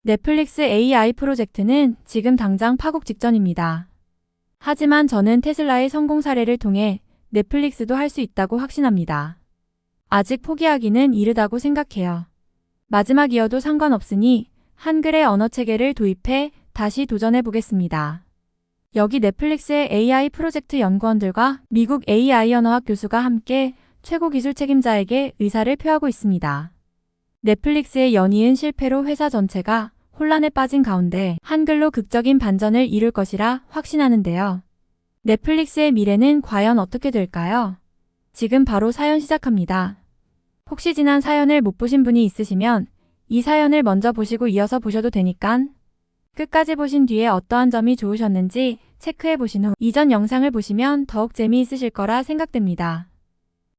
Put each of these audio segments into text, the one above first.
넷플릭스 AI 프로젝트는 지금 당장 파국 직전입니다. 하지만 저는 테슬라의 성공 사례를 통해 넷플릭스도 할 수 있다고 확신합니다. 아직 포기하기는 이르다고 생각해요. 마지막이어도 상관없으니 한글의 언어 체계를 도입해 다시 도전해 보겠습니다. 여기 넷플릭스의 AI 프로젝트 연구원들과 미국 AI 언어학 교수가 함께 최고 기술 책임자에게 의사를 표하고 있습니다. 넷플릭스의 연이은 실패로 회사 전체가 혼란에 빠진 가운데 한글로 극적인 반전을 이룰 것이라 확신하는데요. 넷플릭스의 미래는 과연 어떻게 될까요? 지금 바로 사연 시작합니다. 혹시 지난 사연을 못 보신 분이 있으시면 이 사연을 먼저 보시고 이어서 보셔도 되니깐 끝까지 보신 뒤에 어떠한 점이 좋으셨는지 체크해 보신 후 이전 영상을 보시면 더욱 재미있으실 거라 생각됩니다.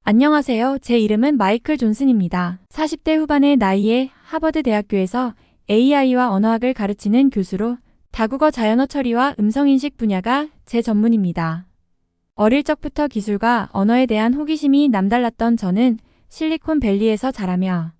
안녕하세요. 제 이름은 마이클 존슨입니다. 40대 후반의 나이에 하버드 대학교에서 AI와 언어학을 가르치는 교수로 다국어 자연어 처리와 음성인식 분야가 제 전문입니다. 어릴 적부터 기술과 언어에 대한 호기심이 남달랐던 저는 실리콘밸리에서 자라며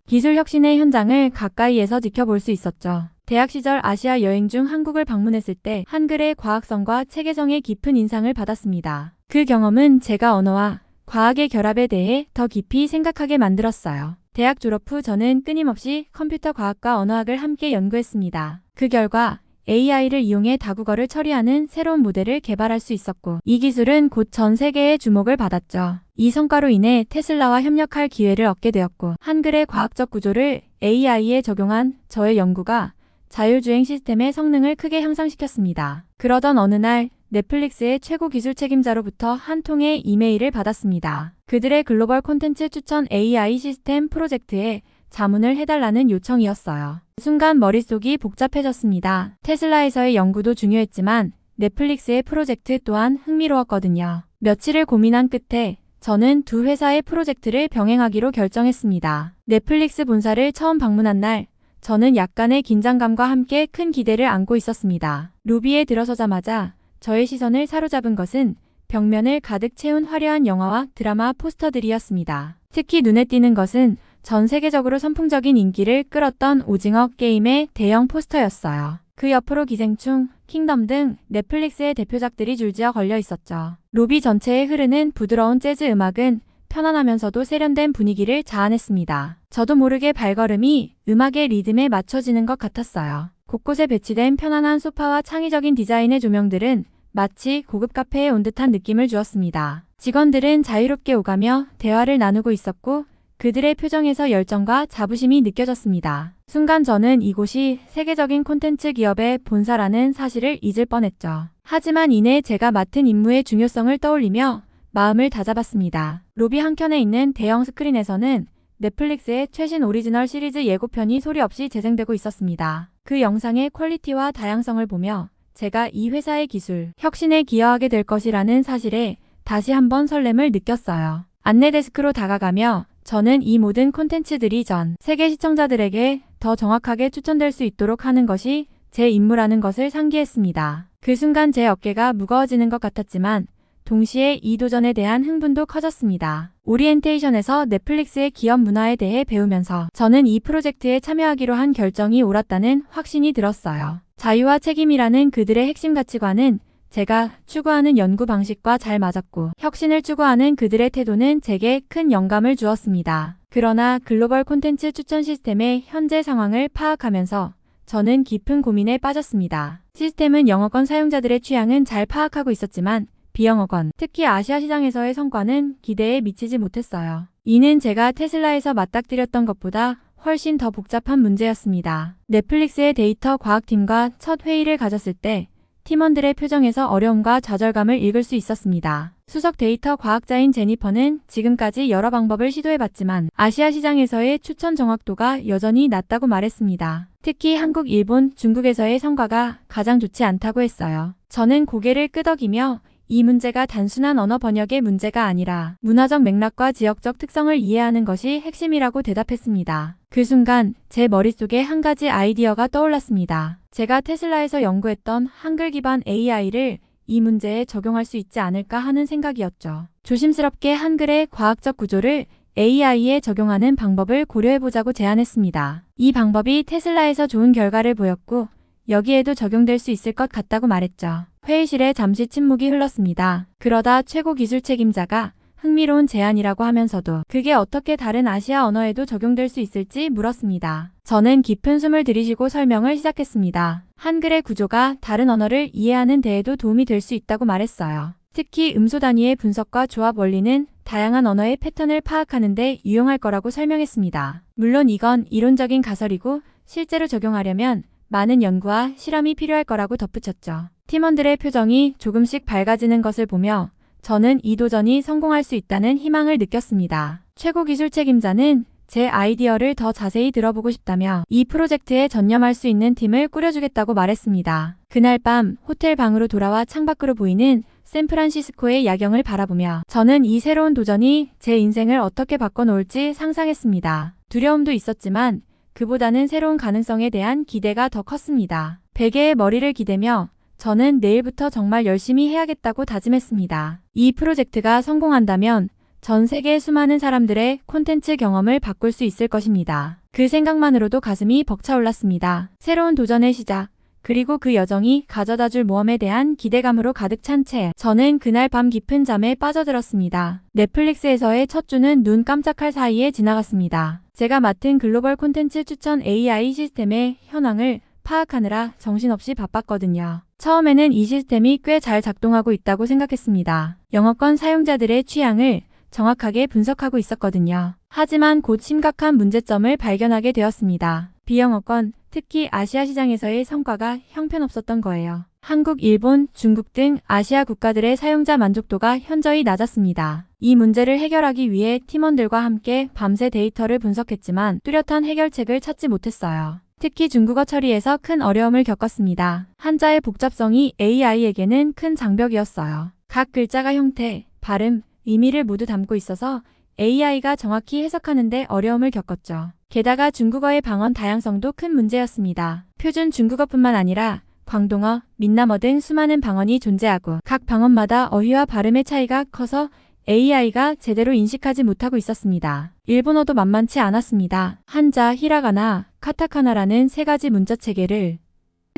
기술 혁신의 현장을 가까이에서 지켜볼 수 있었죠. 대학 시절 아시아 여행 중 한국을 방문했을 때 한글의 과학성과 체계성에 깊은 인상을 받았습니다. 그 경험은 제가 언어와 과학의 결합에 대해 더 깊이 생각하게 만들었어요. 대학 졸업 후 저는 끊임없이 컴퓨터 과학과 언어학을 함께 연구했습니다. 그 결과 AI를 이용해 다국어를 처리하는 새로운 모델을 개발할 수 있었고 이 기술은 곧 전 세계의 주목을 받았죠. 이 성과로 인해 테슬라와 협력할 기회를 얻게 되었고 한글의 과학적 구조를 AI에 적용한 저의 연구가 자율주행 시스템의 성능을 크게 향상시켰습니다. 그러던 어느 날 넷플릭스의 최고 기술 책임자로부터 한 통의 이메일을 받았습니다. 그들의 글로벌 콘텐츠 추천 AI 시스템 프로젝트에 자문을 해달라는 요청이었어요. 순간 머릿속이 복잡해졌습니다. 테슬라에서의 연구도 중요했지만 넷플릭스의 프로젝트 또한 흥미로웠거든요. 며칠을 고민한 끝에 저는 두 회사의 프로젝트를 병행하기로 결정했습니다. 넷플릭스 본사를 처음 방문한 날 저는 약간의 긴장감과 함께 큰 기대를 안고 있었습니다. 로비에 들어서자마자 저의 시선을 사로잡은 것은 벽면을 가득 채운 화려한 영화와 드라마 포스터들이었습니다. 특히 눈에 띄는 것은 전 세계적으로 선풍적인 인기를 끌었던 오징어 게임의 대형 포스터였어요. 그 옆으로 기생충, 킹덤 등 넷플릭스의 대표작들이 줄지어 걸려 있었죠. 로비 전체에 흐르는 부드러운 재즈 음악은 편안하면서도 세련된 분위기를 자아냈습니다. 저도 모르게 발걸음이 음악의 리듬에 맞춰지는 것 같았어요. 곳곳에 배치된 편안한 소파와 창의적인 디자인의 조명들은 마치 고급 카페에 온 듯한 느낌을 주었습니다. 직원들은 자유롭게 오가며 대화를 나누고 있었고 그들의 표정에서 열정과 자부심이 느껴졌습니다. 순간 저는 이곳이 세계적인 콘텐츠 기업의 본사라는 사실을 잊을 뻔했죠. 하지만 이내 제가 맡은 임무의 중요성을 떠올리며 마음을 다잡았습니다. 로비 한켠에 있는 대형 스크린에서는 넷플릭스의 최신 오리지널 시리즈 예고편이 소리 없이 재생되고 있었습니다. 그 영상의 퀄리티와 다양성을 보며 제가 이 회사의 기술, 혁신에 기여하게 될 것이라는 사실에 다시 한번 설렘을 느꼈어요. 안내 데스크로 다가가며 저는 이 모든 콘텐츠들이 전 세계 시청자들에게 더 정확하게 추천될 수 있도록 하는 것이 제 임무라는 것을 상기했습니다. 그 순간 제 어깨가 무거워지는 것 같았지만 동시에 이 도전에 대한 흥분도 커졌습니다. 오리엔테이션에서 넷플릭스의 기업 문화에 대해 배우면서 저는 이 프로젝트에 참여하기로 한 결정이 옳았다는 확신이 들었어요. 자유와 책임이라는 그들의 핵심 가치관은 제가 추구하는 연구 방식과 잘 맞았고 혁신을 추구하는 그들의 태도는 제게 큰 영감을 주었습니다. 그러나 글로벌 콘텐츠 추천 시스템의 현재 상황을 파악하면서 저는 깊은 고민에 빠졌습니다. 시스템은 영어권 사용자들의 취향은 잘 파악하고 있었지만 비영어권, 특히 아시아 시장에서의 성과는 기대에 미치지 못했어요. 이는 제가 테슬라에서 맞닥뜨렸던 것보다 훨씬 더 복잡한 문제였습니다. 넷플릭스의 데이터 과학팀과 첫 회의를 가졌을 때 팀원들의 표정에서 어려움과 좌절감을 읽을 수 있었습니다. 수석 데이터 과학자인 제니퍼는 지금까지 여러 방법을 시도해봤지만 아시아 시장에서의 추천 정확도가 여전히 낮다고 말했습니다. 특히 한국, 일본, 중국에서의 성과가 가장 좋지 않다고 했어요. 저는 고개를 끄덕이며 이 문제가 단순한 언어 번역의 문제가 아니라 문화적 맥락과 지역적 특성을 이해하는 것이 핵심이라고 대답했습니다. 그 순간 제 머릿속에 한 가지 아이디어가 떠올랐습니다. 제가 테슬라에서 연구했던 한글 기반 AI를 이 문제에 적용할 수 있지 않을까 하는 생각이었죠. 조심스럽게 한글의 과학적 구조를 AI에 적용하는 방법을 고려해보자고 제안했습니다. 이 방법이 테슬라에서 좋은 결과를 보였고 여기에도 적용될 수 있을 것 같다고 말했죠. 회의실에 잠시 침묵이 흘렀습니다. 그러다 최고 기술 책임자가 흥미로운 제안이라고 하면서도 그게 어떻게 다른 아시아 언어에도 적용될 수 있을지 물었습니다. 저는 깊은 숨을 들이쉬고 설명을 시작했습니다. 한글의 구조가 다른 언어를 이해하는 데에도 도움이 될 수 있다고 말했어요. 특히 음소 단위의 분석과 조합 원리는 다양한 언어의 패턴을 파악하는 데 유용할 거라고 설명했습니다. 물론 이건 이론적인 가설이고 실제로 적용하려면 많은 연구와 실험이 필요할 거라고 덧붙였죠. 팀원들의 표정이 조금씩 밝아지는 것을 보며 저는 이 도전이 성공할 수 있다는 희망을 느꼈습니다. 최고 기술 책임자는 제 아이디어를 더 자세히 들어보고 싶다며 이 프로젝트에 전념할 수 있는 팀을 꾸려주겠다고 말했습니다. 그날 밤 호텔 방으로 돌아와 창밖으로 보이는 샌프란시스코의 야경을 바라보며 저는 이 새로운 도전이 제 인생을 어떻게 바꿔놓을지 상상했습니다. 두려움도 있었지만 그보다는 새로운 가능성에 대한 기대가 더 컸습니다. 베개에 머리를 기대며 저는 내일부터 정말 열심히 해야겠다고 다짐했습니다. 이 프로젝트가 성공한다면 전 세계 수많은 사람들의 콘텐츠 경험을 바꿀 수 있을 것입니다. 그 생각만으로도 가슴이 벅차올랐습니다. 새로운 도전의 시작, 그리고 그 여정이 가져다줄 모험에 대한 기대감으로 가득 찬 채 저는 그날 밤 깊은 잠에 빠져들었습니다. 넷플릭스에서의 첫 주는 눈 깜짝할 사이에 지나갔습니다. 제가 맡은 글로벌 콘텐츠 추천 AI 시스템의 현황을 파악하느라 정신없이 바빴거든요. 처음에는 이 시스템이 꽤 잘 작동하고 있다고 생각했습니다. 영어권 사용자들의 취향을 정확하게 분석하고 있었거든요. 하지만 곧 심각한 문제점을 발견하게 되었습니다. 비영어권, 특히 아시아 시장에서의 성과가 형편없었던 거예요. 한국, 일본, 중국 등 아시아 국가들의 사용자 만족도가 현저히 낮았습니다. 이 문제를 해결하기 위해 팀원들과 함께 밤새 데이터를 분석했지만 뚜렷한 해결책을 찾지 못했어요. 특히 중국어 처리에서 큰 어려움을 겪었습니다. 한자의 복잡성이 AI에게는 큰 장벽이었어요. 각 글자가 형태, 발음, 의미를 모두 담고 있어서 AI가 정확히 해석하는데 어려움을 겪었죠. 게다가 중국어의 방언 다양성도 큰 문제였습니다. 표준 중국어뿐만 아니라 광동어, 민남어 등 수많은 방언이 존재하고 각 방언마다 어휘와 발음의 차이가 커서 AI가 제대로 인식하지 못하고 있었습니다. 일본어도 만만치 않았습니다. 한자, 히라가나, 카타카나라는 세 가지 문자 체계를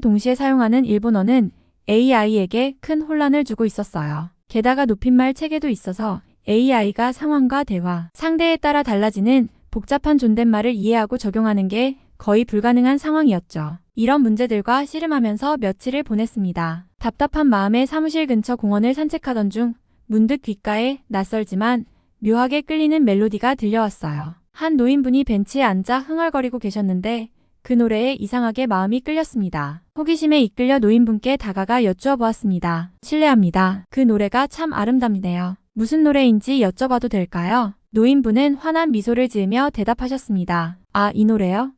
동시에 사용하는 일본어는 AI에게 큰 혼란을 주고 있었어요. 게다가 높임말 체계도 있어서 AI가 상황과 대화, 상대에 따라 달라지는 복잡한 존댓말을 이해하고 적용하는 게 거의 불가능한 상황이었죠. 이런 문제들과 씨름하면서 며칠을 보냈습니다. 답답한 마음에 사무실 근처 공원을 산책하던 중 문득 귓가에 낯설지만 묘하게 끌리는 멜로디가 들려왔어요. 한 노인분이 벤치에 앉아 흥얼거리고 계셨는데 그 노래에 이상하게 마음이 끌렸습니다. 호기심에 이끌려 노인분께 다가가 여쭈어 보았습니다. 실례합니다. 그 노래가 참 아름답네요. 무슨 노래인지 여쭤봐도 될까요? 노인분은 환한 미소를 지으며 대답하셨습니다. 아, 이 노래요?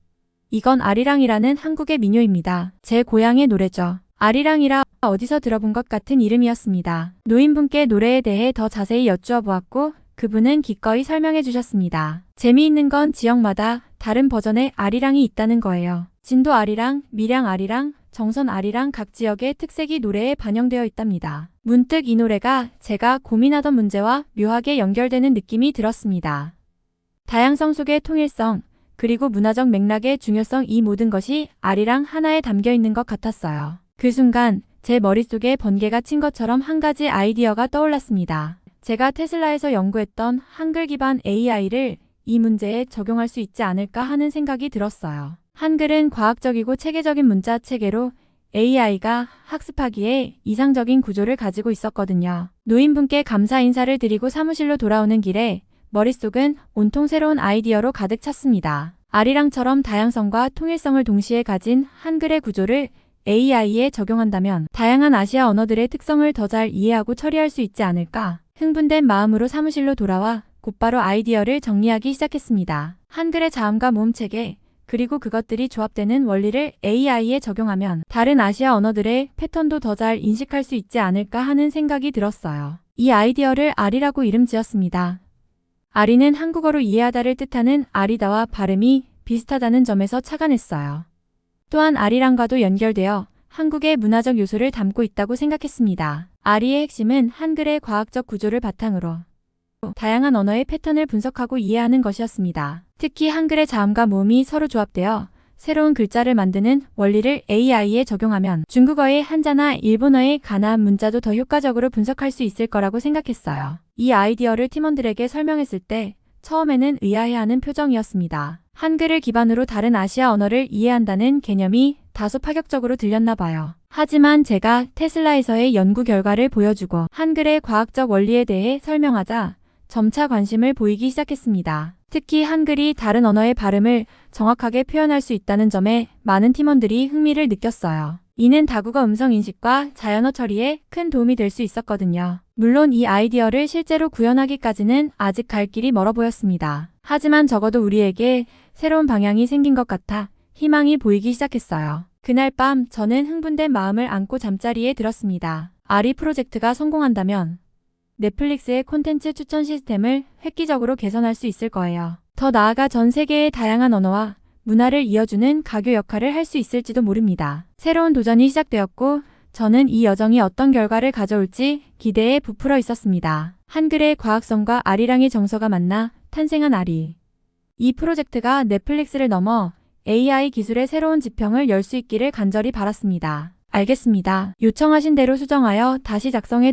이건 아리랑이라는 한국의 민요입니다. 제 고향의 노래죠. 아리랑이라 어디서 들어본 것 같은 이름이었습니다. 노인분께 노래에 대해 더 자세히 여쭈어 보았고 그분은 기꺼이 설명해 주셨습니다. 재미있는 건 지역마다 다른 버전의 아리랑이 있다는 거예요. 진도 아리랑, 밀양 아리랑, 정선 아리랑 각 지역의 특색이 노래에 반영되어 있답니다. 문득 이 노래가 제가 고민하던 문제와 묘하게 연결되는 느낌이 들었습니다. 다양성 속의 통일성, 그리고 문화적 맥락의 중요성, 이 모든 것이 아리랑 하나에 담겨 있는 것 같았어요. 그 순간 제 머릿속에 번개가 친 것처럼 한 가지 아이디어가 떠올랐습니다. 제가 테슬라에서 연구했던 한글 기반 AI를 이 문제에 적용할 수 있지 않을까 하는 생각이 들었어요. 한글은 과학적이고 체계적인 문자 체계로 AI가 학습하기에 이상적인 구조를 가지고 있었거든요. 노인분께 감사 인사를 드리고 사무실로 돌아오는 길에 머릿속은 온통 새로운 아이디어로 가득 찼습니다. 아리랑처럼 다양성과 통일성을 동시에 가진 한글의 구조를 AI에 적용한다면 다양한 아시아 언어들의 특성을 더 잘 이해하고 처리할 수 있지 않을까? 흥분된 마음으로 사무실로 돌아와 곧바로 아이디어를 정리하기 시작했습니다. 한글의 자음과 모음 체계, 그리고 그것들이 조합되는 원리를 AI에 적용하면 다른 아시아 언어들의 패턴도 더 잘 인식할 수 있지 않을까 하는 생각이 들었어요. 이 아이디어를 아리라고 이름 지었습니다. 아리는 한국어로 이해하다를 뜻하는 아리다와 발음이 비슷하다는 점에서 착안했어요. 또한 아리랑과도 연결되어 한국의 문화적 요소를 담고 있다고 생각했습니다. 아리의 핵심은 한글의 과학적 구조를 바탕으로 다양한 언어의 패턴을 분석하고 이해하는 것이었습니다. 특히 한글의 자음과 모음이 서로 조합되어 새로운 글자를 만드는 원리를 AI에 적용하면 중국어의 한자나 일본어의 가나한 문자도 더 효과적으로 분석할 수 있을 거라고 생각했어요. 이 아이디어를 팀원들에게 설명했을 때 처음에는 의아해하는 표정이었습니다. 한글을 기반으로 다른 아시아 언어를 이해한다는 개념이 다소 파격적으로 들렸나 봐요. 하지만 제가 테슬라에서의 연구 결과를 보여주고 한글의 과학적 원리에 대해 설명하자 점차 관심을 보이기 시작했습니다. 특히 한글이 다른 언어의 발음을 정확하게 표현할 수 있다는 점에 많은 팀원들이 흥미를 느꼈어요. 이는 다국어 음성 인식과 자연어 처리에 큰 도움이 될 수 있었거든요. 물론 이 아이디어를 실제로 구현하기까지는 아직 갈 길이 멀어 보였습니다. 하지만 적어도 우리에게 새로운 방향이 생긴 것 같아 희망이 보이기 시작했어요. 그날 밤 저는 흥분된 마음을 안고 잠자리에 들었습니다. 아리 프로젝트가 성공한다면 넷플릭스의 콘텐츠 추천 시스템을 획기적으로 개선할 수 있을 거예요. 더 나아가 전 세계의 다양한 언어와 문화를 이어주는 가교 역할을 할 수 있을지도 모릅니다. 새로운 도전이 시작되었고 저는 이 여정이 어떤 결과를 가져올지 기대에 부풀어 있었습니다. 한글의 과학성과 아리랑의 정서가 만나 탄생한 아리. 이 프로젝트가 넷플릭스를 넘어 AI 기술의 새로운 지평을 열 수 있기를 간절히 바랐습니다. 알겠습니다. 요청하신 대로 수정하여 다시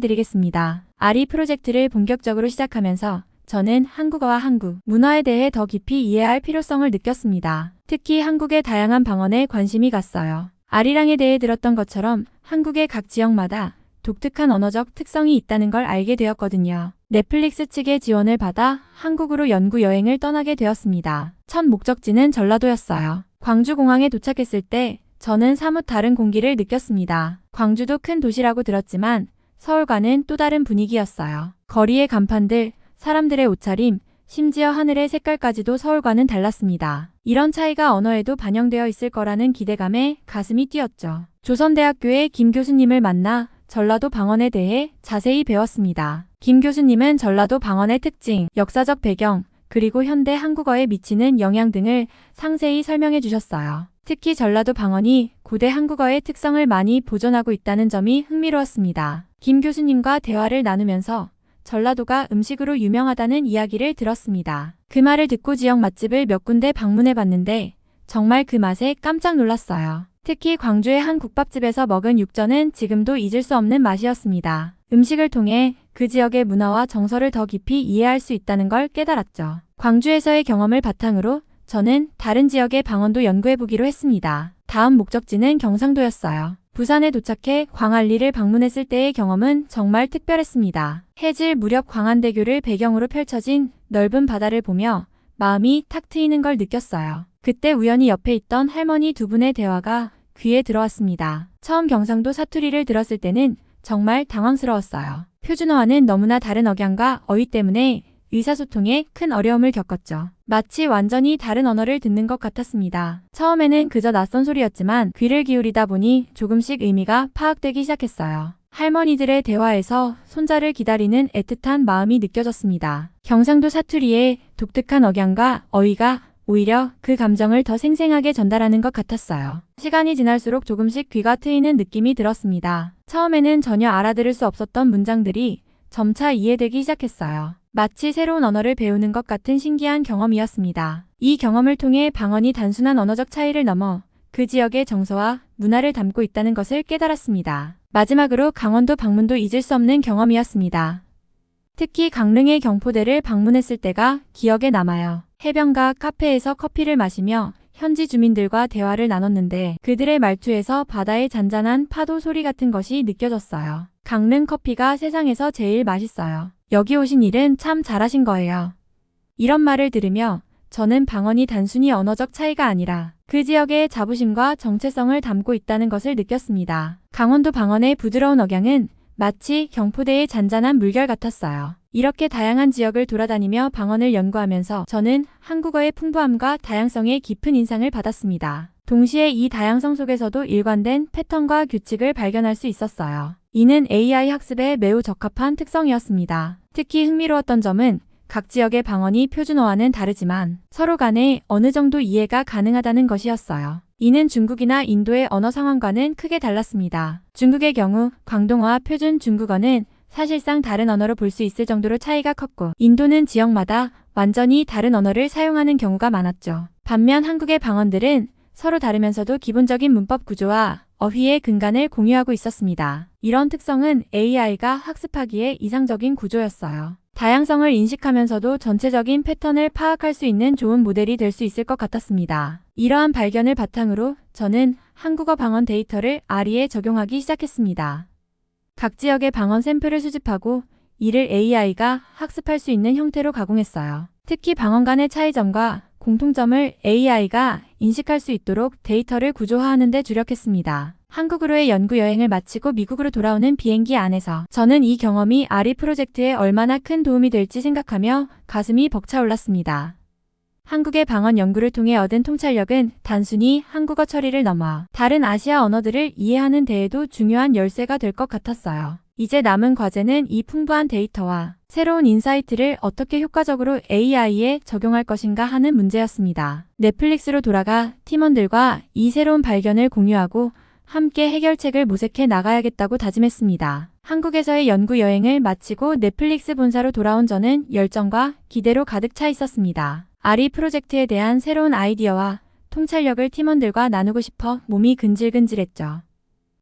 작성해드리겠습니다. 아리 프로젝트를 본격적으로 시작하면서 저는 한국어와 한국 문화에 대해 더 깊이 이해할 필요성을 느꼈습니다. 특히 한국의 다양한 방언에 관심이 갔어요. 아리랑에 대해 들었던 것처럼 한국의 각 지역마다 독특한 언어적 특성이 있다는 걸 알게 되었거든요. 넷플릭스 측의 지원을 받아 한국으로 연구 여행을 떠나게 되었습니다. 첫 목적지는 전라도였어요. 광주공항에 도착했을 때 저는 사뭇 다른 공기를 느꼈습니다. 광주도 큰 도시라고 들었지만 서울과는 또 다른 분위기였어요. 거리의 간판들, 사람들의 옷차림, 심지어 하늘의 색깔까지도 서울과는 달랐습니다. 이런 차이가 언어에도 반영되어 있을 거라는 기대감에 가슴이 뛰었죠. 조선대학교의 김 교수님을 만나 전라도 방언에 대해 자세히 배웠습니다. 김 교수님은 전라도 방언의 특징, 역사적 배경, 그리고 현대 한국어에 미치는 영향 등을 상세히 설명해 주셨어요. 특히 전라도 방언이 고대 한국어의 특성을 많이 보존하고 있다는 점이 흥미로웠습니다. 김 교수님과 대화를 나누면서 전라도가 음식으로 유명하다는 이야기를 들었습니다. 그 말을 듣고 지역 맛집을 몇 군데 방문해 봤는데 정말 그 맛에 깜짝 놀랐어요. 특히 광주의 한 국밥집에서 먹은 육전은 지금도 잊을 수 없는 맛이었습니다. 음식을 통해 그 지역의 문화와 정서를 더 깊이 이해할 수 있다는 걸 깨달았죠. 광주에서의 경험을 바탕으로 저는 다른 지역의 방언도 연구해보기로 했습니다. 다음 목적지는 경상도였어요. 부산에 도착해 광안리를 방문했을 때의 경험은 정말 특별했습니다. 해질 무렵 광안대교를 배경으로 펼쳐진 넓은 바다를 보며 마음이 탁 트이는 걸 느꼈어요. 그때 우연히 옆에 있던 할머니 두 분의 대화가 귀에 들어왔습니다. 처음 경상도 사투리를 들었을 때는 정말 당황스러웠어요. 표준어와는 너무나 다른 억양과 어휘 때문에 의사소통에 큰 어려움을 겪었죠. 마치 완전히 다른 언어를 듣는 것 같았습니다. 처음에는 그저 낯선 소리였지만 귀를 기울이다 보니 조금씩 의미가 파악되기 시작했어요. 할머니들의 대화에서 손자를 기다리는 애틋한 마음이 느껴졌습니다. 경상도 사투리의 독특한 억양과 어휘가 오히려 그 감정을 더 생생하게 전달하는 것 같았어요. 시간이 지날수록 조금씩 귀가 트이는 느낌이 들었습니다. 처음에는 전혀 알아들을 수 없었던 문장들이 점차 이해되기 시작했어요. 마치 새로운 언어를 배우는 것 같은 신기한 경험이었습니다. 이 경험을 통해 방언이 단순한 언어적 차이를 넘어 그 지역의 정서와 문화를 담고 있다는 것을 깨달았습니다. 마지막으로 강원도 방문도 잊을 수 없는 경험이었습니다. 특히 강릉의 경포대를 방문했을 때가 기억에 남아요. 해변가 카페에서 커피를 마시며 현지 주민들과 대화를 나눴는데 그들의 말투에서 바다의 잔잔한 파도 소리 같은 것이 느껴졌어요. 강릉 커피가 세상에서 제일 맛있어요. 여기 오신 일은 참 잘하신 거예요. 이런 말을 들으며 저는 방언이 단순히 언어적 차이가 아니라 그 지역의 자부심과 정체성을 담고 있다는 것을 느꼈습니다. 강원도 방언의 부드러운 억양은 마치 경포대의 잔잔한 물결 같았어요. 이렇게 다양한 지역을 돌아다니며 방언을 연구하면서 저는 한국어의 풍부함과 다양성에 깊은 인상을 받았습니다. 동시에 이 다양성 속에서도 일관된 패턴과 규칙을 발견할 수 있었어요. 이는 AI 학습에 매우 적합한 특성이었습니다. 특히 흥미로웠던 점은 각 지역의 방언이 표준어와는 다르지만 서로 간에 어느 정도 이해가 가능하다는 것이었어요. 이는 중국이나 인도의 언어 상황과는 크게 달랐습니다. 중국의 경우 광동어와 표준 중국어는 사실상 다른 언어로 볼 수 있을 정도로 차이가 컸고, 인도는 지역마다 완전히 다른 언어를 사용하는 경우가 많았죠. 반면 한국의 방언들은 서로 다르면서도 기본적인 문법 구조와 어휘의 근간을 공유하고 있었습니다. 이런 특성은 AI가 학습하기에 이상적인 구조였어요. 다양성을 인식하면서도 전체적인 패턴을 파악할 수 있는 좋은 모델이 될 수 있을 것 같았습니다. 이러한 발견을 바탕으로 저는 한국어 방언 데이터를 아리에 적용하기 시작했습니다. 각 지역의 방언 샘플을 수집하고 이를 AI가 학습할 수 있는 형태로 가공했어요. 특히 방언 간의 차이점과 공통점을 AI가 인식할 수 있도록 데이터를 구조화하는 데 주력했습니다. 한국으로의 연구 여행을 마치고 미국으로 돌아오는 비행기 안에서 저는 이 경험이 아리 프로젝트에 얼마나 큰 도움이 될지 생각하며 가슴이 벅차올랐습니다. 한국의 방언 연구를 통해 얻은 통찰력은 단순히 한국어 처리를 넘어 다른 아시아 언어들을 이해하는 데에도 중요한 열쇠가 될 것 같았어요. 이제 남은 과제는 이 풍부한 데이터와 새로운 인사이트를 어떻게 효과적으로 AI에 적용할 것인가 하는 문제였습니다. 넷플릭스로 돌아가 팀원들과 이 새로운 발견을 공유하고 함께 해결책을 모색해 나가야겠다고 다짐했습니다. 한국에서의 연구 여행을 마치고 넷플릭스 본사로 돌아온 저는 열정과 기대로 가득 차 있었습니다. 아리 프로젝트에 대한 새로운 아이디어와 통찰력을 팀원들과 나누고 싶어 몸이 근질근질했죠.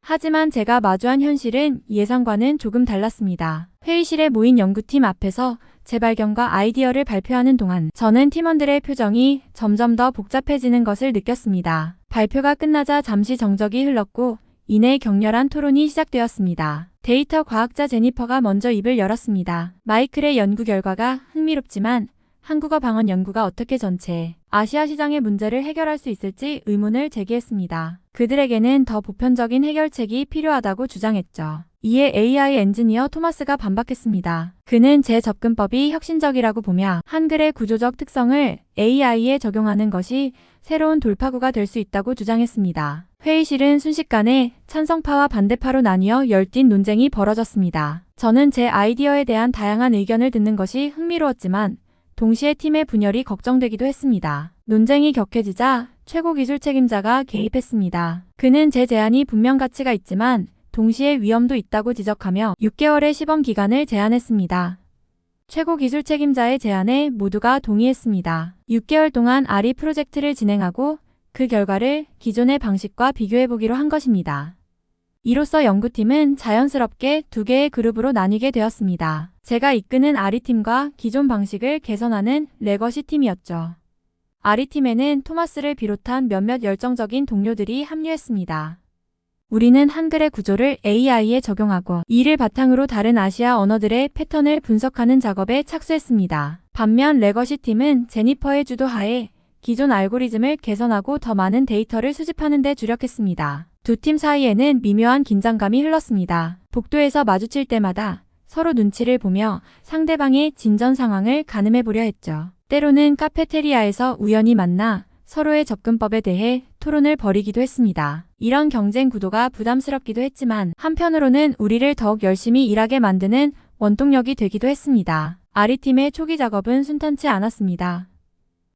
하지만 제가 마주한 현실은 예상과는 조금 달랐습니다. 회의실에 모인 연구팀 앞에서 제 발견과 아이디어를 발표하는 동안 저는 팀원들의 표정이 점점 더 복잡해지는 것을 느꼈습니다. 발표가 끝나자 잠시 정적이 흘렀고 이내 격렬한 토론이 시작되었습니다. 데이터 과학자 제니퍼가 먼저 입을 열었습니다. 마이클의 연구 결과가 흥미롭지만 한국어 방언 연구가 어떻게 전체 아시아 시장의 문제를 해결할 수 있을지 의문을 제기했습니다. 그들에게는 더 보편적인 해결책이 필요하다고 주장했죠. 이에 AI 엔지니어 토마스가 반박했습니다. 그는 제 접근법이 혁신적이라고 보며 한글의 구조적 특성을 AI에 적용하는 것이 새로운 돌파구가 될 수 있다고 주장했습니다. 회의실은 순식간에 찬성파와 반대파로 나뉘어 열띤 논쟁이 벌어졌습니다. 저는 제 아이디어에 대한 다양한 의견을 듣는 것이 흥미로웠지만 동시에 팀의 분열이 걱정되기도 했습니다. 논쟁이 격해지자 최고 기술 책임자가 개입했습니다. 그는 제 제안이 분명 가치가 있지만 동시에 위험도 있다고 지적하며 6개월의 시범 기간을 제안했습니다. 최고 기술 책임자의 제안에 모두가 동의했습니다. 6개월 동안 아리 프로젝트를 진행하고 그 결과를 기존의 방식과 비교해보기로 한 것입니다. 이로써 연구팀은 자연스럽게 두 개의 그룹으로 나뉘게 되었습니다. 제가 이끄는 아리팀과 기존 방식을 개선하는 레거시 팀이었죠. 아리팀에는 토마스를 비롯한 몇몇 열정적인 동료들이 합류했습니다. 우리는 한글의 구조를 AI에 적용하고 이를 바탕으로 다른 아시아 언어들의 패턴을 분석하는 작업에 착수했습니다. 반면 레거시 팀은 제니퍼의 주도하에 기존 알고리즘을 개선하고 더 많은 데이터를 수집하는 데 주력했습니다. 두 팀 사이에는 미묘한 긴장감이 흘렀습니다. 복도에서 마주칠 때마다 서로 눈치를 보며 상대방의 진전 상황을 가늠해 보려 했죠. 때로는 카페테리아에서 우연히 만나 서로의 접근법에 대해 토론을 벌이기도 했습니다. 이런 경쟁 구도가 부담스럽기도 했지만 한편으로는 우리를 더욱 열심히 일하게 만드는 원동력이 되기도 했습니다. 아리팀의 초기 작업은 순탄치 않았습니다.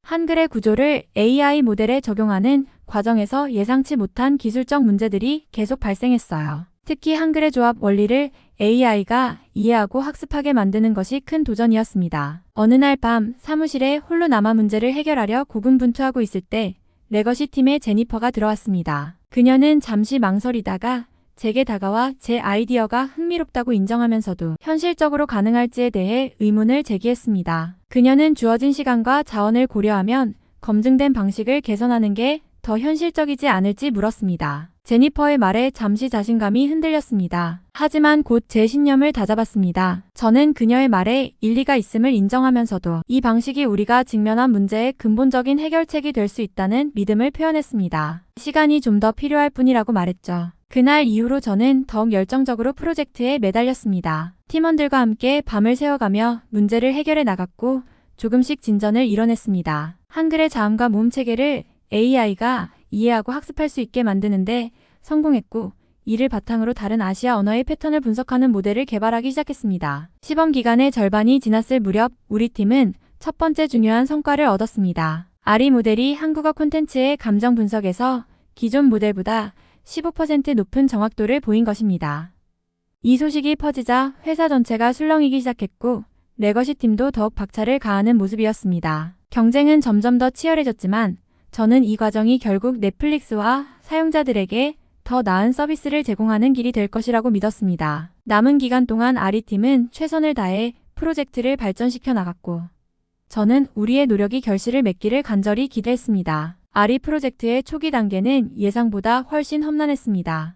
한글의 구조를 AI 모델에 적용하는 과정에서 예상치 못한 기술적 문제들이 계속 발생했어요. 특히 한글의 조합 원리를 AI가 이해하고 학습하게 만드는 것이 큰 도전이었습니다. 어느 날 밤 사무실에 홀로 남아 문제를 해결하려 고군분투하고 있을 때 레거시 팀의 제니퍼가 들어왔습니다. 그녀는 잠시 망설이다가 제게 다가와 제 아이디어가 흥미롭다고 인정하면서도 현실적으로 가능할지에 대해 의문을 제기했습니다. 그녀는 주어진 시간과 자원을 고려하면 검증된 방식을 개선하는 게 더 현실적이지 않을지 물었습니다. 제니퍼의 말에 잠시 자신감이 흔들렸습니다. 하지만 곧 제 신념을 다잡았습니다. 저는 그녀의 말에 일리가 있음을 인정하면서도 이 방식이 우리가 직면한 문제의 근본적인 해결책이 될 수 있다는 믿음을 표현했습니다. 시간이 좀 더 필요할 뿐이라고 말했죠. 그날 이후로 저는 더욱 열정적으로 프로젝트에 매달렸습니다. 팀원들과 함께 밤을 새워가며 문제를 해결해 나갔고 조금씩 진전을 이뤄냈습니다. 한글의 자음과 모음 체계를 AI가 이해하고 학습할 수 있게 만드는데 성공했고 이를 바탕으로 다른 아시아 언어의 패턴을 분석하는 모델을 개발하기 시작했습니다. 시범 기간의 절반이 지났을 무렵 우리 팀은 첫 번째 중요한 성과를 얻었습니다. 아리 모델이 한국어 콘텐츠의 감정 분석에서 기존 모델보다 15% 높은 정확도를 보인 것입니다. 이 소식이 퍼지자 회사 전체가 술렁이기 시작했고 레거시 팀도 더욱 박차를 가하는 모습이었습니다. 경쟁은 점점 더 치열해졌지만 저는 이 과정이 결국 넷플릭스와 사용자들에게 더 나은 서비스를 제공하는 길이 될 것이라고 믿었습니다. 남은 기간 동안 아리팀은 최선을 다해 프로젝트를 발전시켜 나갔고 저는 우리의 노력이 결실을 맺기를 간절히 기대했습니다. 아리 프로젝트의 초기 단계는 예상보다 훨씬 험난했습니다.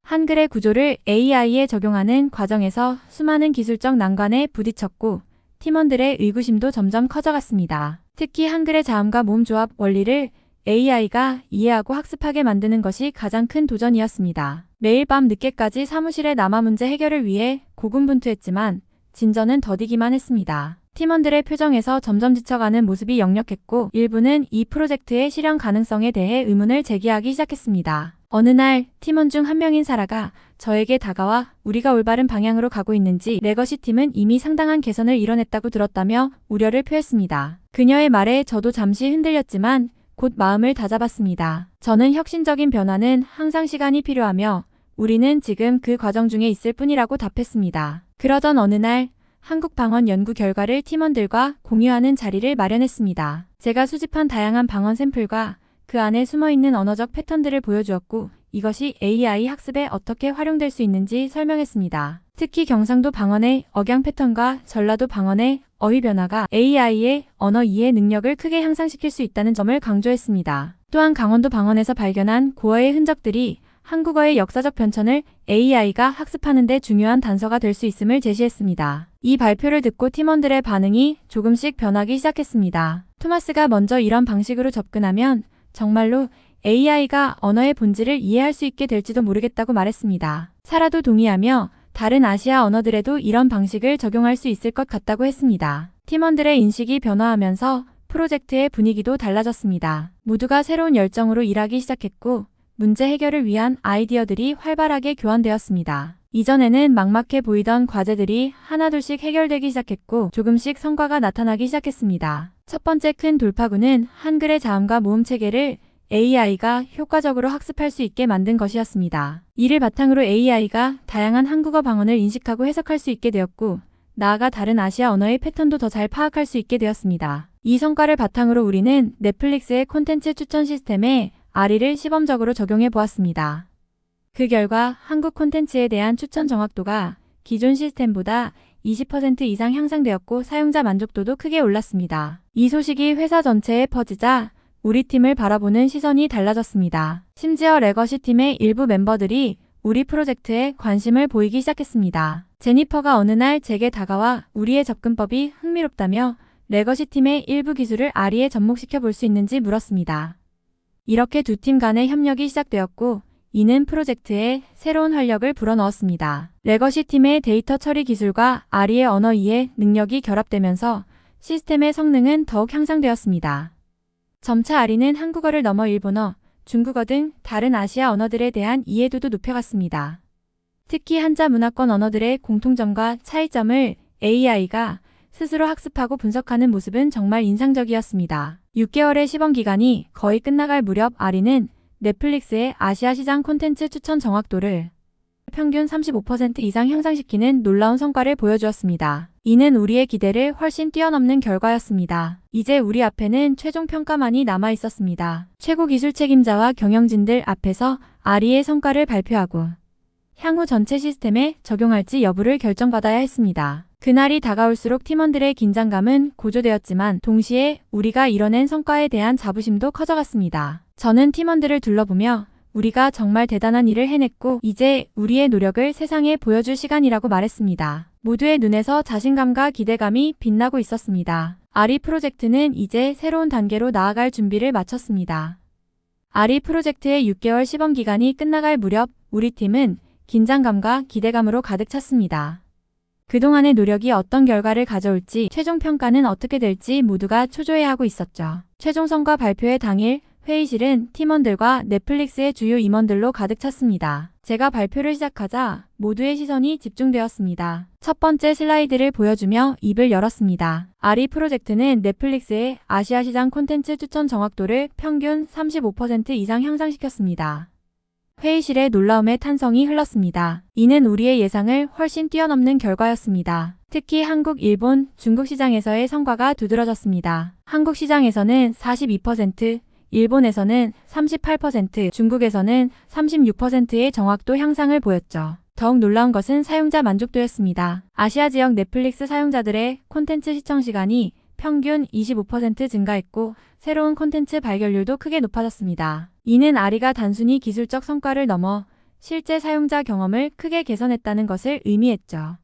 한글의 구조를 AI에 적용하는 과정에서 수많은 기술적 난관에 부딪혔고 팀원들의 의구심도 점점 커져갔습니다. 특히 한글의 자음과 모음 조합 원리를 AI가 이해하고 학습하게 만드는 것이 가장 큰 도전이었습니다. 매일 밤 늦게까지 사무실에 남아 문제 해결을 위해 고군분투했지만 진전은 더디기만 했습니다. 팀원들의 표정에서 점점 지쳐가는 모습이 역력했고 일부는 이 프로젝트의 실현 가능성에 대해 의문을 제기하기 시작했습니다. 어느 날 팀원 중 한 명인 사라가 저에게 다가와 우리가 올바른 방향으로 가고 있는지 레거시 팀은 이미 상당한 개선을 이뤄냈다고 들었다며 우려를 표했습니다. 그녀의 말에 저도 잠시 흔들렸지만 곧 마음을 다잡았습니다. 저는 혁신적인 변화는 항상 시간이 필요하며 우리는 지금 그 과정 중에 있을 뿐이라고 답했습니다. 그러던 어느 날 한국 방언 연구 결과를 팀원들과 공유하는 자리를 마련했습니다. 제가 수집한 다양한 방언 샘플과 그 안에 숨어있는 언어적 패턴들을 보여주었고 이것이 AI 학습에 어떻게 활용될 수 있는지 설명했습니다. 특히 경상도 방언의 억양 패턴과 전라도 방언의 어휘 변화가 AI의 언어 이해 능력을 크게 향상시킬 수 있다는 점을 강조했습니다. 또한 강원도 방언에서 발견한 고어의 흔적들이 한국어의 역사적 변천을 AI가 학습하는 데 중요한 단서가 될 수 있음을 제시했습니다. 이 발표를 듣고 팀원들의 반응이 조금씩 변하기 시작했습니다. 토마스가 먼저 이런 방식으로 접근하면 정말로 AI가 언어의 본질을 이해할 수 있게 될지도 모르겠다고 말했습니다. 사라도 동의하며 다른 아시아 언어들에도 이런 방식을 적용할 수 있을 것 같다고 했습니다. 팀원들의 인식이 변화하면서 프로젝트의 분위기도 달라졌습니다. 모두가 새로운 열정으로 일하기 시작했고 문제 해결을 위한 아이디어들이 활발하게 교환되었습니다. 이전에는 막막해 보이던 과제들이 하나둘씩 해결되기 시작했고 조금씩 성과가 나타나기 시작했습니다. 첫 번째 큰 돌파구는 한글의 자음과 모음 체계를 AI가 효과적으로 학습할 수 있게 만든 것이었습니다. 이를 바탕으로 AI가 다양한 한국어 방언을 인식하고 해석할 수 있게 되었고 나아가 다른 아시아 언어의 패턴도 더 잘 파악할 수 있게 되었습니다. 이 성과를 바탕으로 우리는 넷플릭스의 콘텐츠 추천 시스템에 아리를 시범적으로 적용해 보았습니다. 그 결과 한국 콘텐츠에 대한 추천 정확도가 기존 시스템보다 20% 이상 향상되었고 사용자 만족도도 크게 올랐습니다. 이 소식이 회사 전체에 퍼지자 우리 팀을 바라보는 시선이 달라졌습니다. 심지어 레거시 팀의 일부 멤버들이 우리 프로젝트에 관심을 보이기 시작했습니다. 제니퍼가 어느 날 제게 다가와 우리의 접근법이 흥미롭다며 레거시 팀의 일부 기술을 아리에 접목시켜 볼 수 있는지 물었습니다. 이렇게 두 팀 간의 협력이 시작되었고 이는 프로젝트에 새로운 활력을 불어넣었습니다. 레거시 팀의 데이터 처리 기술과 아리의 언어 이해 능력이 결합되면서 시스템의 성능은 더욱 향상되었습니다. 점차 아리는 한국어를 넘어 일본어, 중국어 등 다른 아시아 언어들에 대한 이해도도 높여갔습니다. 특히 한자 문화권 언어들의 공통점과 차이점을 AI가 스스로 학습하고 분석하는 모습은 정말 인상적이었습니다. 6개월의 시범 기간이 거의 끝나갈 무렵 아리는 넷플릭스의 아시아 시장 콘텐츠 추천 정확도를 평균 35% 이상 향상시키는 놀라운 성과를 보여주었습니다. 이는 우리의 기대를 훨씬 뛰어넘는 결과였습니다. 이제 우리 앞에는 최종 평가만이 남아 있었습니다. 최고 기술 책임자와 경영진들 앞에서 아리의 성과를 발표하고 향후 전체 시스템에 적용할지 여부를 결정받아야 했습니다. 그날이 다가올수록 팀원들의 긴장감은 고조되었지만 동시에 우리가 이뤄낸 성과에 대한 자부심도 커져갔습니다. 저는 팀원들을 둘러보며 우리가 정말 대단한 일을 해냈고 이제 우리의 노력을 세상에 보여줄 시간이라고 말했습니다. 모두의 눈에서 자신감과 기대감이 빛나고 있었습니다. 아리 프로젝트는 이제 새로운 단계로 나아갈 준비를 마쳤습니다. 아리 프로젝트의 6개월 시범 기간이 끝나갈 무렵 우리 팀은 긴장감과 기대감으로 가득 찼습니다. 그동안의 노력이 어떤 결과를 가져올지 최종 평가는 어떻게 될지 모두가 초조해하고 있었죠. 최종 성과 발표의 당일 회의실은 팀원들과 넷플릭스의 주요 임원들로 가득 찼습니다. 제가 발표를 시작하자 모두의 시선이 집중되었습니다. 첫 번째 슬라이드를 보여주며 입을 열었습니다. 아리 프로젝트는 넷플릭스의 아시아 시장 콘텐츠 추천 정확도를 평균 35% 이상 향상시켰습니다. 회의실에 놀라움의 탄성이 흘렀습니다. 이는 우리의 예상을 훨씬 뛰어넘는 결과였습니다. 특히 한국, 일본, 중국 시장에서의 성과가 두드러졌습니다. 한국 시장에서는 42%, 일본에서는 38%, 중국에서는 36%의 정확도 향상을 보였죠. 더욱 놀라운 것은 사용자 만족도였습니다. 아시아 지역 넷플릭스 사용자들의 콘텐츠 시청 시간이 평균 25% 증가했고 새로운 콘텐츠 발견률도 크게 높아졌습니다. 이는 아리가 단순히 기술적 성과를 넘어 실제 사용자 경험을 크게 개선했다는 것을 의미했죠.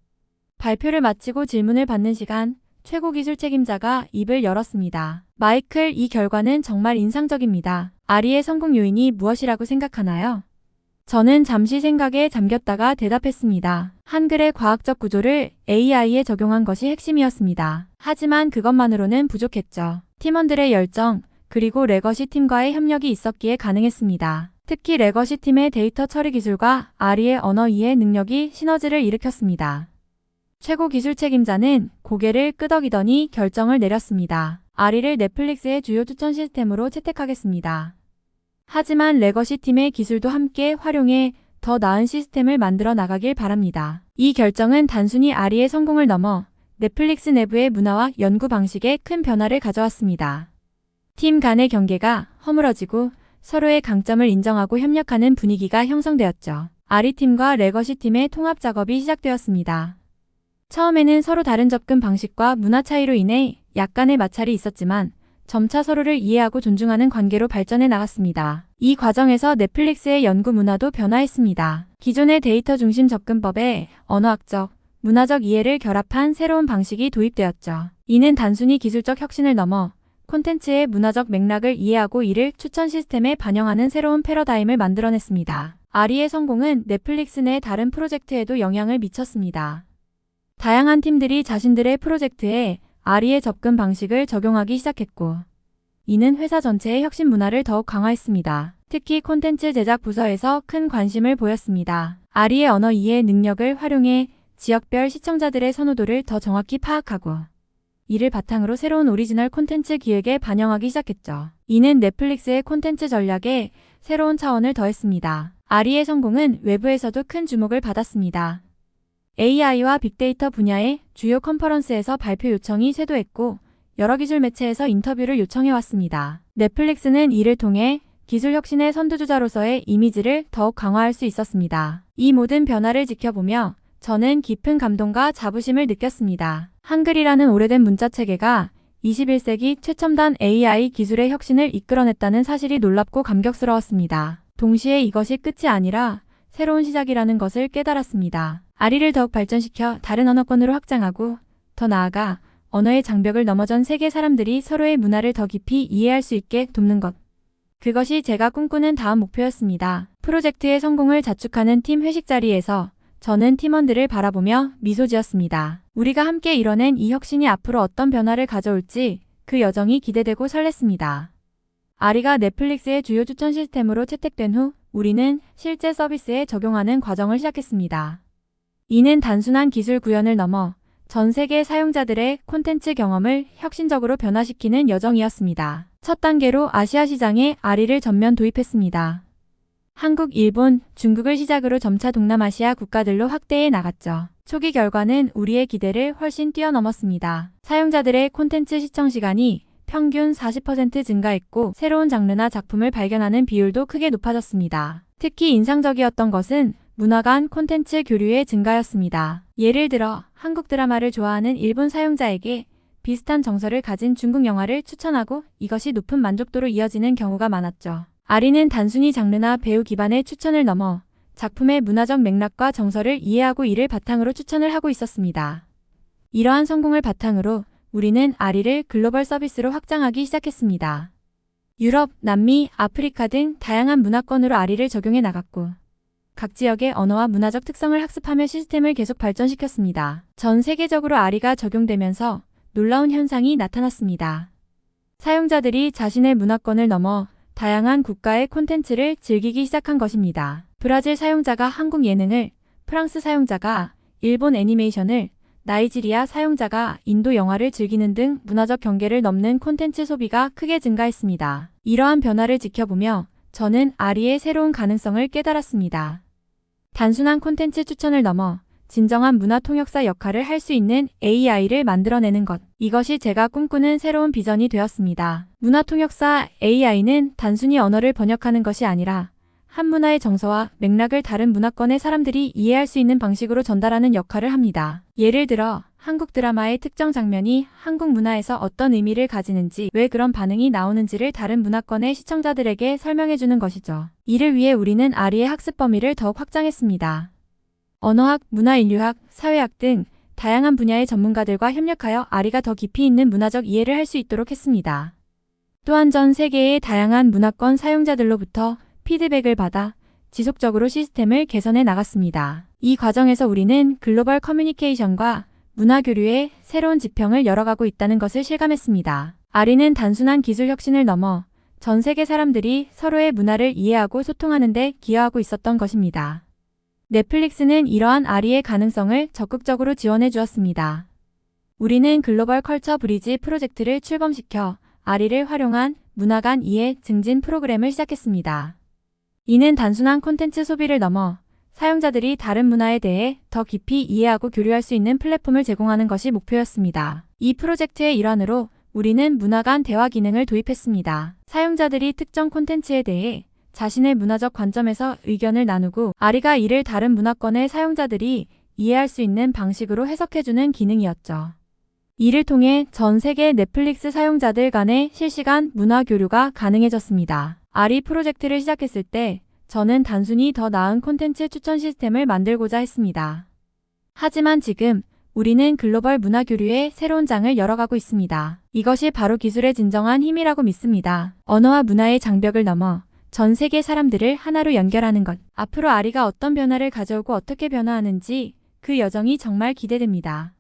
발표를 마치고 질문을 받는 시간, 최고 기술 책임자가 입을 열었습니다. 마이클, 이 결과는 정말 인상적입니다. 아리의 성공 요인이 무엇이라고 생각하나요? 저는 잠시 생각에 잠겼다가 대답했습니다. 한글의 과학적 구조를 AI에 적용한 것이 핵심이었습니다. 하지만 그것만으로는 부족했죠. 팀원들의 열정, 그리고 레거시 팀과의 협력이 있었기에 가능했습니다. 특히 레거시 팀의 데이터 처리 기술과 아리의 언어 이해 능력이 시너지를 일으켰습니다. 최고 기술 책임자는 고개를 끄덕이더니 결정을 내렸습니다. 아리를 넷플릭스의 주요 추천 시스템으로 채택하겠습니다. 하지만 레거시 팀의 기술도 함께 활용해 더 나은 시스템을 만들어 나가길 바랍니다. 이 결정은 단순히 아리의 성공을 넘어 넷플릭스 내부의 문화와 연구 방식에 큰 변화를 가져왔습니다. 팀 간의 경계가 허물어지고 서로의 강점을 인정하고 협력하는 분위기가 형성되었죠. 아리 팀과 레거시 팀의 통합 작업이 시작되었습니다. 처음에는 서로 다른 접근 방식과 문화 차이로 인해 약간의 마찰이 있었지만 점차 서로를 이해하고 존중하는 관계로 발전해 나갔습니다. 이 과정에서 넷플릭스의 연구 문화도 변화했습니다. 기존의 데이터 중심 접근법에 언어학적, 문화적 이해를 결합한 새로운 방식이 도입되었죠. 이는 단순히 기술적 혁신을 넘어 콘텐츠의 문화적 맥락을 이해하고 이를 추천 시스템에 반영하는 새로운 패러다임을 만들어냈습니다. 아리의 성공은 넷플릭스 내 다른 프로젝트에도 영향을 미쳤습니다. 다양한 팀들이 자신들의 프로젝트에 아리의 접근 방식을 적용하기 시작했고, 이는 회사 전체의 혁신 문화를 더욱 강화했습니다. 특히 콘텐츠 제작 부서에서 큰 관심을 보였습니다. 아리의 언어 이해 능력을 활용해 지역별 시청자들의 선호도를 더 정확히 파악하고, 이를 바탕으로 새로운 오리지널 콘텐츠 기획에 반영하기 시작했죠. 이는 넷플릭스의 콘텐츠 전략에 새로운 차원을 더했습니다. 아리의 성공은 외부에서도 큰 주목을 받았습니다. AI와 빅데이터 분야의 주요 컨퍼런스에서 발표 요청이 쇄도했고 여러 기술 매체에서 인터뷰를 요청해왔습니다. 넷플릭스는 이를 통해 기술 혁신의 선두주자로서의 이미지를 더욱 강화할 수 있었습니다. 이 모든 변화를 지켜보며 저는 깊은 감동과 자부심을 느꼈습니다. 한글이라는 오래된 문자 체계가 21세기 최첨단 AI 기술의 혁신을 이끌어냈다는 사실이 놀랍고 감격스러웠습니다. 동시에 이것이 끝이 아니라 새로운 시작이라는 것을 깨달았습니다. 아리를 더욱 발전시켜 다른 언어권으로 확장하고 더 나아가 언어의 장벽을 넘어 전 세계 사람들이 서로의 문화를 더 깊이 이해할 수 있게 돕는 것. 그것이 제가 꿈꾸는 다음 목표였습니다. 프로젝트의 성공을 자축하는 팀 회식 자리에서 저는 팀원들을 바라보며 미소 지었습니다. 우리가 함께 이뤄낸 이 혁신이 앞으로 어떤 변화를 가져올지 그 여정이 기대되고 설렜습니다. 아리가 넷플릭스의 주요 추천 시스템으로 채택된 후 우리는 실제 서비스에 적용하는 과정을 시작했습니다. 이는 단순한 기술 구현을 넘어 전 세계 사용자들의 콘텐츠 경험을 혁신적으로 변화시키는 여정이었습니다. 첫 단계로 아시아 시장에 아리를 전면 도입했습니다. 한국, 일본, 중국을 시작으로 점차 동남아시아 국가들로 확대해 나갔죠. 초기 결과는 우리의 기대를 훨씬 뛰어넘었습니다. 사용자들의 콘텐츠 시청 시간이 평균 40% 증가했고 새로운 장르나 작품을 발견하는 비율도 크게 높아졌습니다. 특히 인상적이었던 것은 문화 간 콘텐츠 교류의 증가였습니다. 예를 들어 한국 드라마를 좋아하는 일본 사용자에게 비슷한 정서를 가진 중국 영화를 추천하고 이것이 높은 만족도로 이어지는 경우가 많았죠. 아리는 단순히 장르나 배우 기반의 추천을 넘어 작품의 문화적 맥락과 정서를 이해하고 이를 바탕으로 추천을 하고 있었습니다. 이러한 성공을 바탕으로 우리는 아리를 글로벌 서비스로 확장하기 시작했습니다. 유럽, 남미, 아프리카 등 다양한 문화권으로 아리를 적용해 나갔고 각 지역의 언어와 문화적 특성을 학습하며 시스템을 계속 발전시켰습니다. 전 세계적으로 아리가 적용되면서 놀라운 현상이 나타났습니다. 사용자들이 자신의 문화권을 넘어 다양한 국가의 콘텐츠를 즐기기 시작한 것입니다. 브라질 사용자가 한국 예능을, 프랑스 사용자가 일본 애니메이션을, 나이지리아 사용자가 인도 영화를 즐기는 등 문화적 경계를 넘는 콘텐츠 소비가 크게 증가했습니다. 이러한 변화를 지켜보며 저는 아리의 새로운 가능성을 깨달았습니다. 단순한 콘텐츠 추천을 넘어 진정한 문화 통역사 역할을 할 수 있는 AI를 만들어내는 것. 이것이 제가 꿈꾸는 새로운 비전이 되었습니다. 문화 통역사 AI는 단순히 언어를 번역하는 것이 아니라 한 문화의 정서와 맥락을 다른 문화권의 사람들이 이해할 수 있는 방식으로 전달하는 역할을 합니다. 예를 들어 한국 드라마의 특정 장면이 한국 문화에서 어떤 의미를 가지는지, 왜 그런 반응이 나오는지를 다른 문화권의 시청자들에게 설명해주는 것이죠. 이를 위해 우리는 아리의 학습 범위를 더욱 확장했습니다. 언어학, 문화인류학, 사회학 등 다양한 분야의 전문가들과 협력하여 아리가 더 깊이 있는 문화적 이해를 할 수 있도록 했습니다. 또한 전 세계의 다양한 문화권 사용자들로부터 피드백을 받아 지속적으로 시스템을 개선해 나갔습니다. 이 과정에서 우리는 글로벌 커뮤니케이션과 문화 교류의 새로운 지평을 열어가고 있다는 것을 실감했습니다. 아리는 단순한 기술 혁신을 넘어 전 세계 사람들이 서로의 문화를 이해하고 소통하는 데 기여하고 있었던 것입니다. 넷플릭스는 이러한 아리의 가능성을 적극적으로 지원해 주었습니다. 우리는 글로벌 컬처 브리지 프로젝트를 출범시켜 아리를 활용한 문화 간 이해 증진 프로그램을 시작했습니다. 이는 단순한 콘텐츠 소비를 넘어 사용자들이 다른 문화에 대해 더 깊이 이해하고 교류할 수 있는 플랫폼을 제공하는 것이 목표였습니다. 이 프로젝트의 일환으로 우리는 문화 간 대화 기능을 도입했습니다. 사용자들이 특정 콘텐츠에 대해 자신의 문화적 관점에서 의견을 나누고 아리가 이를 다른 문화권의 사용자들이 이해할 수 있는 방식으로 해석해주는 기능이었죠. 이를 통해 전 세계 넷플릭스 사용자들 간의 실시간 문화 교류가 가능해졌습니다. 아리 프로젝트를 시작했을 때 저는 단순히 더 나은 콘텐츠 추천 시스템을 만들고자 했습니다. 하지만 지금 우리는 글로벌 문화 교류의 새로운 장을 열어가고 있습니다. 이것이 바로 기술의 진정한 힘이라고 믿습니다. 언어와 문화의 장벽을 넘어 전 세계 사람들을 하나로 연결하는 것. 앞으로 아리가 어떤 변화를 가져오고 어떻게 변화하는지 그 여정이 정말 기대됩니다.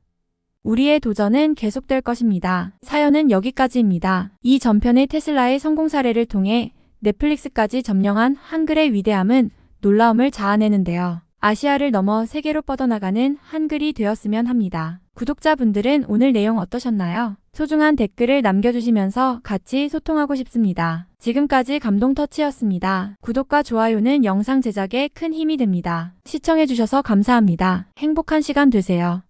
우리의 도전은 계속될 것입니다. 사연은 여기까지입니다. 이 전편의 테슬라의 성공 사례를 통해 넷플릭스까지 점령한 한글의 위대함은 놀라움을 자아내는데요. 아시아를 넘어 세계로 뻗어나가는 한글이 되었으면 합니다. 구독자분들은 오늘 내용 어떠셨나요? 소중한 댓글을 남겨주시면서 같이 소통하고 싶습니다. 지금까지 감동터치였습니다. 구독과 좋아요는 영상 제작에 큰 힘이 됩니다. 시청해주셔서 감사합니다. 행복한 시간 되세요.